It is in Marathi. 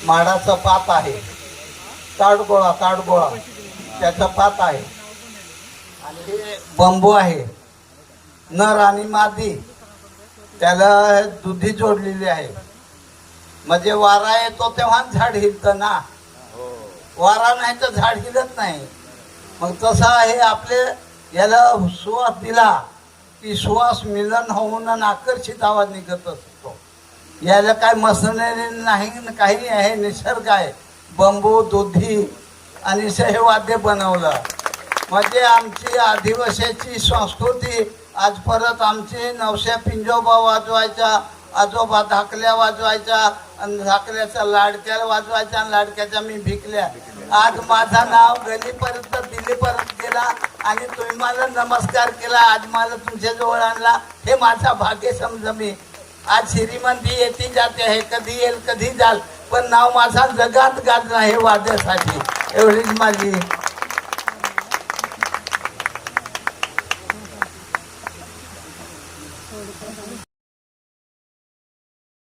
माडाचा पात आहे, ताडगोळा ताडगोळा त्याचा पात आहे, आणि हे बांबू आहे, नर आणि मादी त्याला दुधी जोडलेली आहे. म्हणजे वारा येतो तेव्हा झाड हिलतं ना, वारा नाही तर झाड हिलत नाही. मग तसं आहे आपले, याला सुवास दिला की सुवास मिलन होऊन आकर्षित आवाज निघत असतो. याला काय मसनरी नाही, काही आहे, निसर्ग आहे. बांबू दुधी आणि हे वाद्य बनवलं म्हणजे आमची आदिवासीची संस्कृती. आज परत आमची नवश्या पिंजोबा वाजवायच्या, आजोबा धाकल्या वाजवायच्या, आणि धाकल्याच्या लाडक्या वाजवायच्या, आणि लाडक्याच्या मी भिकल्या. आज माझा नाव गलीपर्यंत दिल्लीपर्यंत गेला आणि तुम्ही मला नमस्कार केला, आज मला तुमच्या जवळ आणला. हे माझा भाग्य समजा. मी आज श्रीमंती येते जाते आहे, कधी येईल कधी जाल, पण नाव माझा जगात गाजला हे वाद्यासाठी. एवढीच माझी